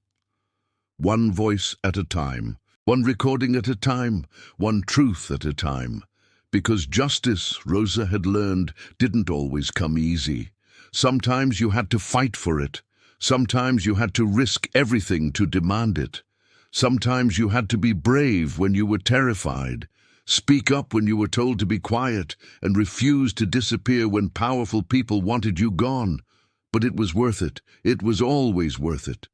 One voice at a time, one recording at a time, one truth at a time. Because justice, Rosa had learned, didn't always come easy. Sometimes you had to fight for it. Sometimes you had to risk everything to demand it. Sometimes you had to be brave when you were terrified. Speak up when you were told to be quiet, and refuse to disappear when powerful people wanted you gone. But it was worth it. It was always worth it.